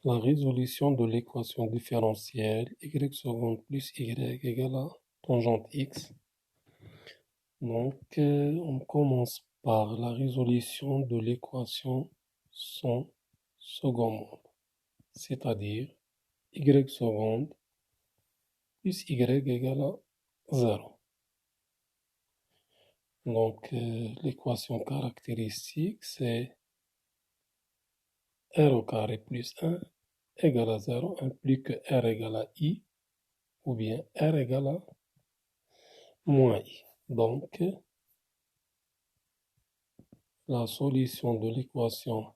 La résolution de l'équation différentielle y seconde plus y égale à tangente x. Donc, on commence par la résolution de l'équation sans second membre, c'est-à-dire y seconde plus y égale à 0. Donc, l'équation caractéristique, c'est r au carré plus 1 égale à 0, implique que r égale à i, ou bien r égale à moins i. Donc, la solution de l'équation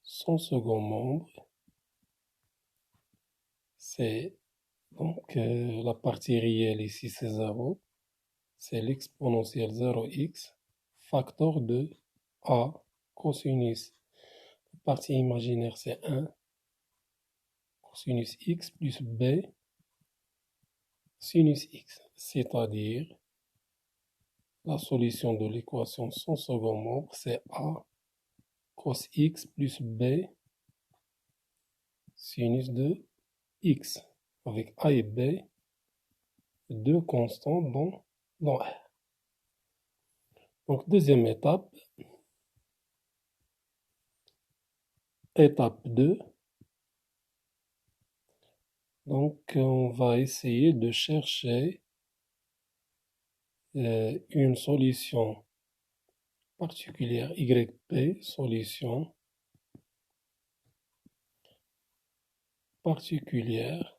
sans second membre, c'est donc la partie réelle ici, c'est 0. C'est l'exponentielle 0x, facteur de a cosinus. La partie imaginaire, c'est 1 cosinus x plus b sinus x, c'est-à-dire la solution de l'équation sans second membre, c'est a cos x plus b sinus de x, avec a et b, deux constants dans R. Donc, deuxième étape, étape 2. Donc, on va essayer de chercher une solution particulière, YP, solution particulière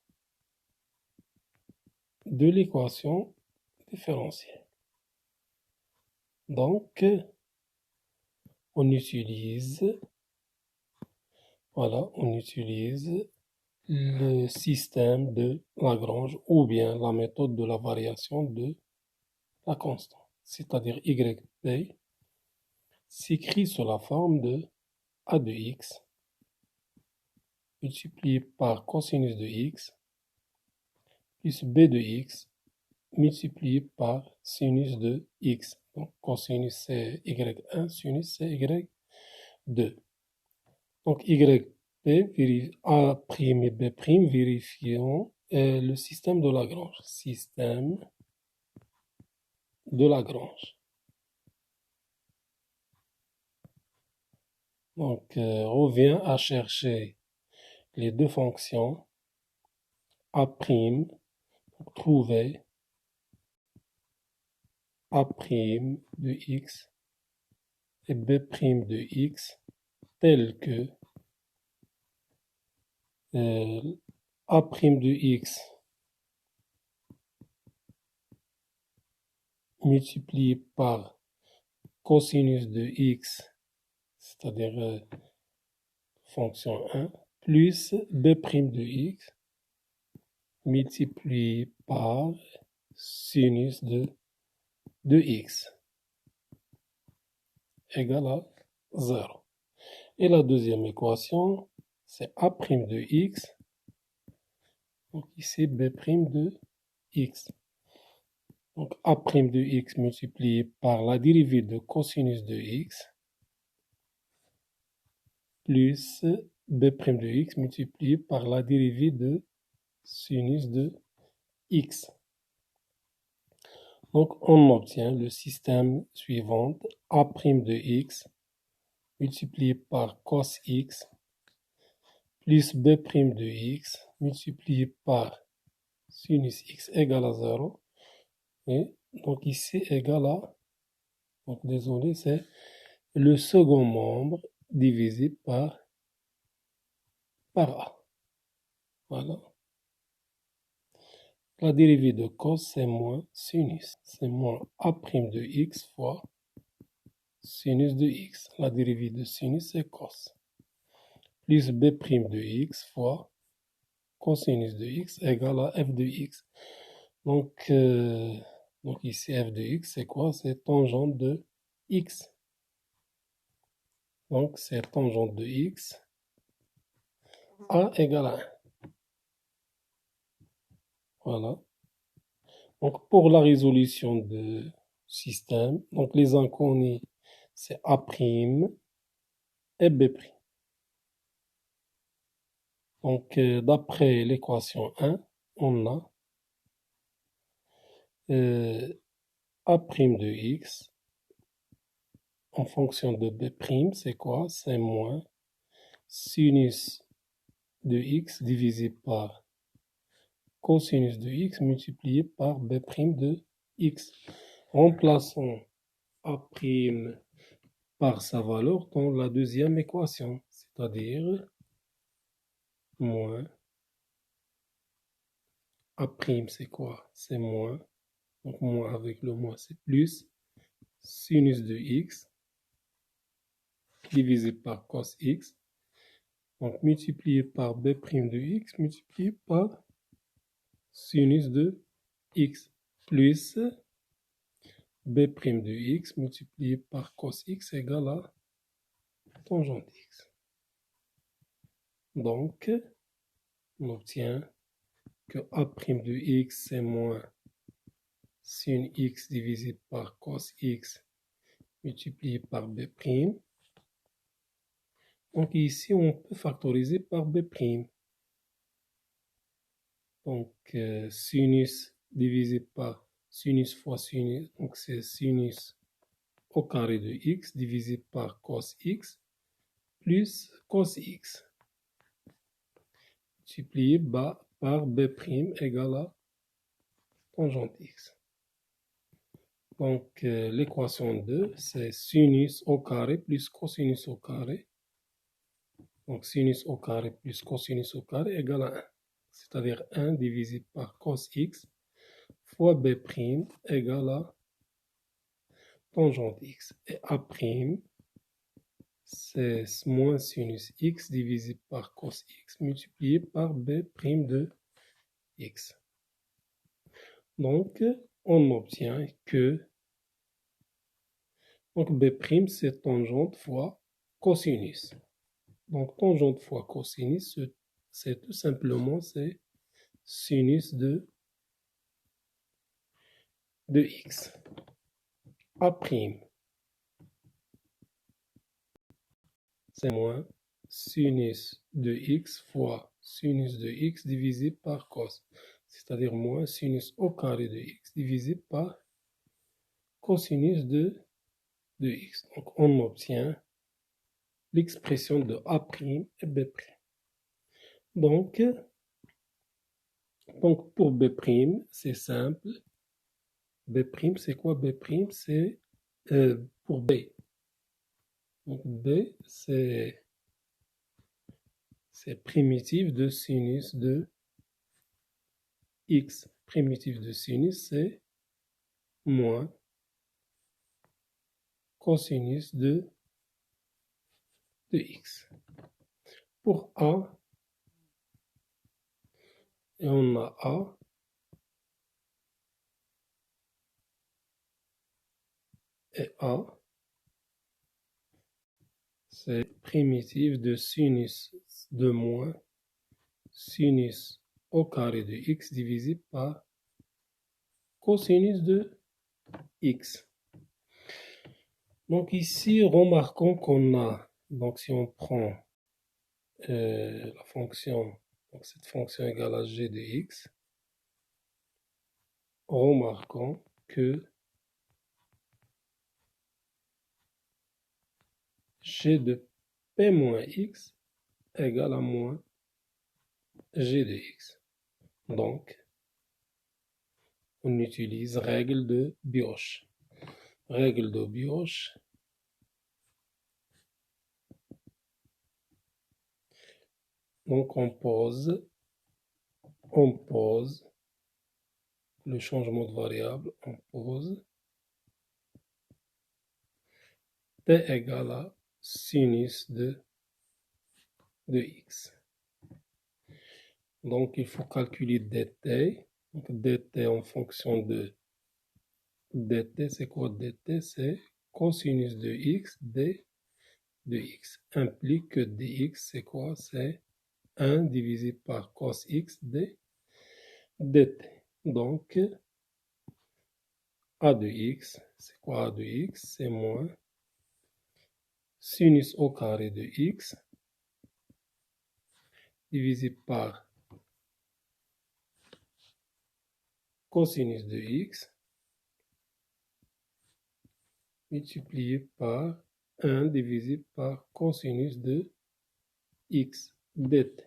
de l'équation différentielle. Donc, on utilise le système de Lagrange ou bien la méthode de la variation de la constante, c'est-à-dire YP s'écrit sous la forme de a de x multiplié par cosinus de x plus b de x multiplié par sinus de x. Donc, cosinus c'est y1, sinus c'est y2. Donc, yp, a' et b', vérifions le système de Lagrange. Système de Lagrange. Donc, revient à chercher les deux fonctions a' pour trouver a' de x et b' de x tel que a' de x multiplié par cosinus de x, c'est-à-dire fonction 1, plus b' de x multiplié par sinus de x égale à 0. Et la deuxième équation, c'est a' de x, donc ici b' de x. Donc a' de x multiplié par la dérivée de cosinus de x plus b' de x multiplié par la dérivée de sinus de x. Donc on obtient le système suivant, a' de x multiplié par cos x plus b' de x multiplié par sinus x égale à 0. Et donc ici égale à, donc désolé, c'est le second membre divisé par A. Voilà. La dérivée de cos, c'est moins sinus. C'est moins a' de x fois sinus de x. La dérivée de sinus, c'est cos. Plus b' de x fois cosinus de x égale à f de x. Donc ici, f de x, c'est quoi? C'est tangente de x. Donc, c'est tangente de x. A égale à 1. Voilà. Donc, pour la résolution de système, donc les inconnus, c'est A' et B'. Donc, d'après l'équation 1, on a A' de x en fonction de B', c'est quoi? C'est moins sinus de x divisé par cosinus de x multiplié par B' de x. Remplaçons A' par sa valeur dans la deuxième équation, c'est-à-dire moins A' c'est quoi? C'est moins, donc moins avec le moins c'est plus sinus de x divisé par cos x, donc multiplié par B' de x multiplié par sinus de x plus B' de x multiplié par cos x égale à tangente x. Donc, on obtient que A' de x c'est moins sin x divisé par cos x multiplié par B'. Donc ici, on peut factoriser par B'. Donc, sinus divisé par sinus fois sinus, donc c'est sinus au carré de x divisé par cos x plus cos x multiplié par B' égale à tangente x. Donc, l'équation 2, c'est sinus au carré plus cosinus au carré. Donc, sinus au carré plus cosinus au carré égale à 1. C'est-à-dire 1 divisé par cos x fois B' égale à tangente x. Et A', c'est moins sinus x divisé par cos x multiplié par B' de x. Donc, on obtient que donc B' c'est tangente fois cosinus. Donc, tangente fois cosinus, c'est tout simplement c'est sinus de x. A', c'est moins sinus de x fois sinus de x divisé par cos. C'est-à-dire moins sinus au carré de x divisé par cosinus de x. Donc, on obtient l'expression de A' et B'. Donc pour B', c'est simple. B', c'est quoi B'? C'est pour B. Donc B, c'est primitive de sinus de x. Primitive de sinus, c'est moins cosinus de x. Pour A, et on a A, et A, c'est primitive de sinus de moins sinus au carré de x divisé par cosinus de x. Donc ici, remarquons qu'on a, donc si on prend la fonction, donc cette fonction égale à g de x, remarquons que g de p moins x égale à moins g de x. Donc, on utilise règle de Bioch. Règle de Bioch. Donc, on pose le changement de variable, on pose t égale à sinus de x. Donc, il faut calculer dt. Donc, dt en fonction de dt, c'est quoi dt? C'est cosinus de x, d de x. Implique que dx, c'est quoi? C'est 1 divisé par cos x dt. Donc, a de x, c'est quoi a de x? C'est moins sinus au carré de x divisé par cosinus de x multiplié par 1 divisé par cosinus de x dt.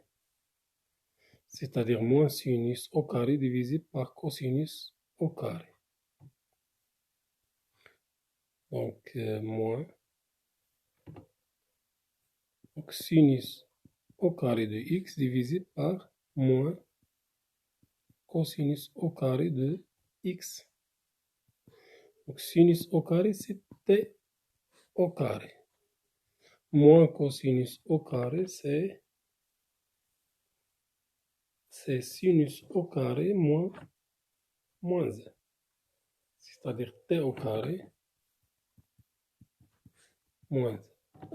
C'est-à-dire moins sinus au carré divisé par cosinus au carré. Donc, moins. Donc, sinus au carré de x divisé par moins cosinus au carré de x. Donc, sinus au carré, c'est t au carré. Moins cosinus au carré, c'est sinus au carré moins 1. C'est-à-dire t au carré moins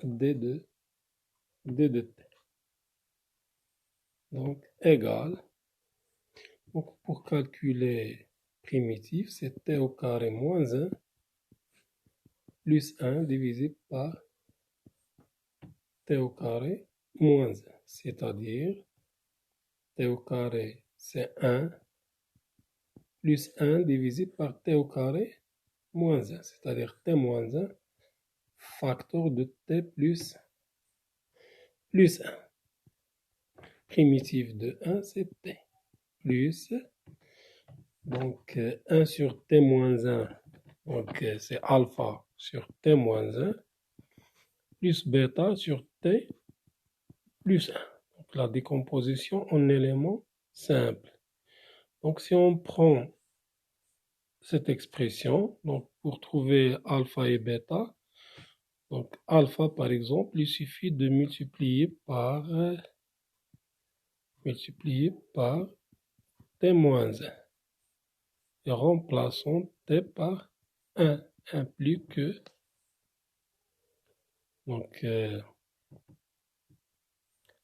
d de t. Donc, égal. Donc, pour calculer primitif, c'est t au carré moins 1 plus 1 divisé par t au carré moins 1. C'est-à-dire t au carré, c'est 1 plus 1 divisé par t au carré moins 1. C'est-à-dire t moins 1 facteur de t plus 1. Primitif de 1, c'est t plus, donc 1 sur t moins 1, donc c'est alpha sur t moins 1, plus bêta sur t plus 1. Donc la décomposition en éléments simples. Donc si on prend cette expression, donc pour trouver alpha et bêta, donc alpha par exemple, il suffit de multiplier par t moins 1. Et remplaçons t par 1 implique que, donc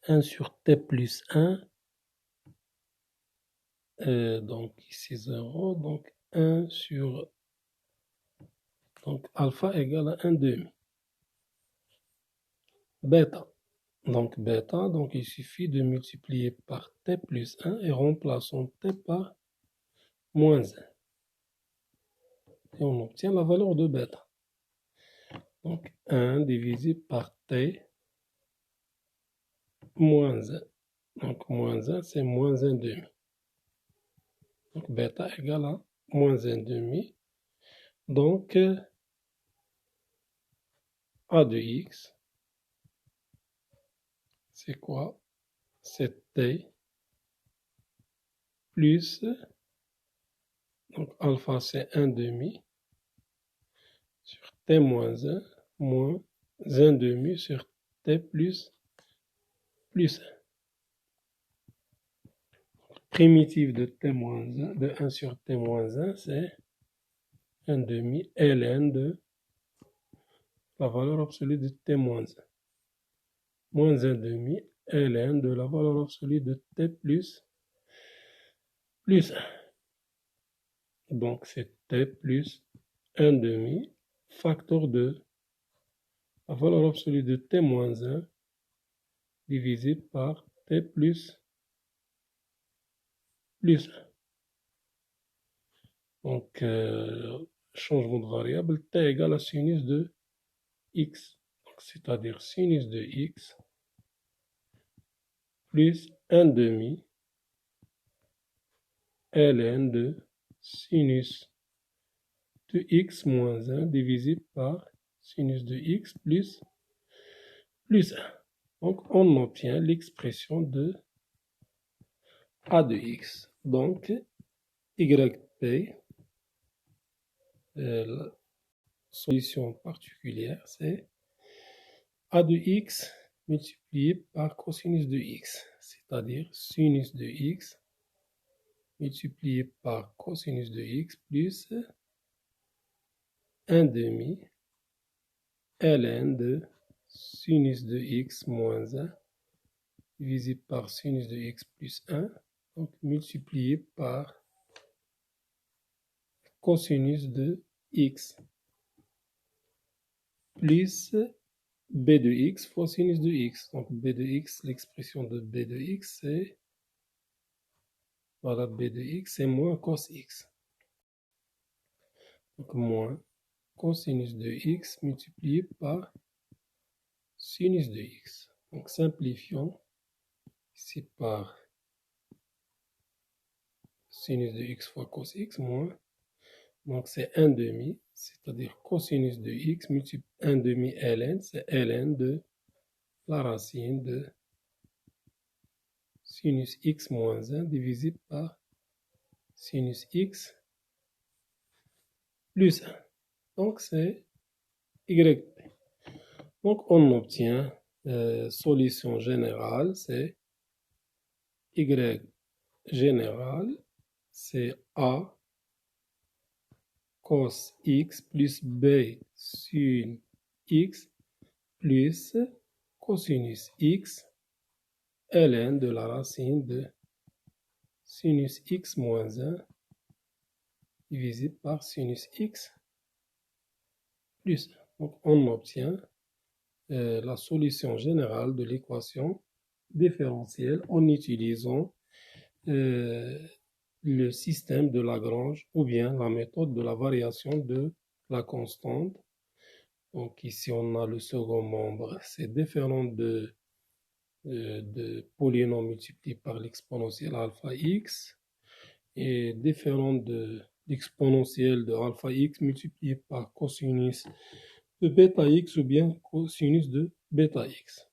1 sur t plus 1, donc ici 0, donc 1 sur, donc alpha égale à 1 demi. Bêta, donc il suffit de multiplier par t plus 1 et remplaçons t par moins 1. Et on obtient la valeur de bêta. Donc 1 divisé par t moins 1. Donc moins 1, c'est moins 1 demi. Donc bêta égale à moins 1 demi. Donc a de x, c'est quoi? C'est t plus, donc alpha c'est 1 demi, sur t moins 1, moins 1 demi sur t plus 1. Primitive de t moins 1, de 1 sur t moins 1, c'est 1 demi ln de la valeur absolue de t moins 1. Moins 1 demi ln de la valeur absolue de t plus 1. Donc c'est t plus 1 demi facteur de la valeur absolue de t moins 1 divisé par t plus 1. Donc, changement de variable, t égale à sinus de x. C'est-à-dire sinus de x plus 1 demi ln de sinus de x moins 1 divisé par sinus de x plus 1. Donc, on obtient l'expression de a de x. Donc, yp, la solution particulière, c'est a de x multiplié par cosinus de x, c'est-à-dire sinus de x multiplié par cosinus de x plus 1 demi ln de sinus de x moins 1 divisé par sinus de x plus 1, donc multiplié par cosinus de x plus b de x fois sinus de x. Donc b de x, l'expression de b de x, c'est, voilà, b de x, c'est moins cos x. Donc moins cosinus de x multiplié par sinus de x. Donc simplifions ici par sinus de x fois cos x moins. Donc c'est 1 demi, c'est-à-dire cosinus de x multiplié 1 demi ln, c'est ln de la racine de sinus x moins 1 divisé par sinus x plus 1. Donc c'est y. Donc on obtient solution générale, c'est y général, c'est a cos x plus b sin x plus cosinus x ln de la racine de sinus x moins 1 divisé par sinus x plus 1. Donc on obtient la solution générale de l'équation différentielle en utilisant le système de Lagrange ou bien la méthode de la variation de la constante. Donc ici on a le second membre, c'est différent de polynôme multiplié par l'exponentielle alpha x et différent de l'exponentielle de alpha x multiplié par cosinus de bêta x ou bien cosinus de bêta x.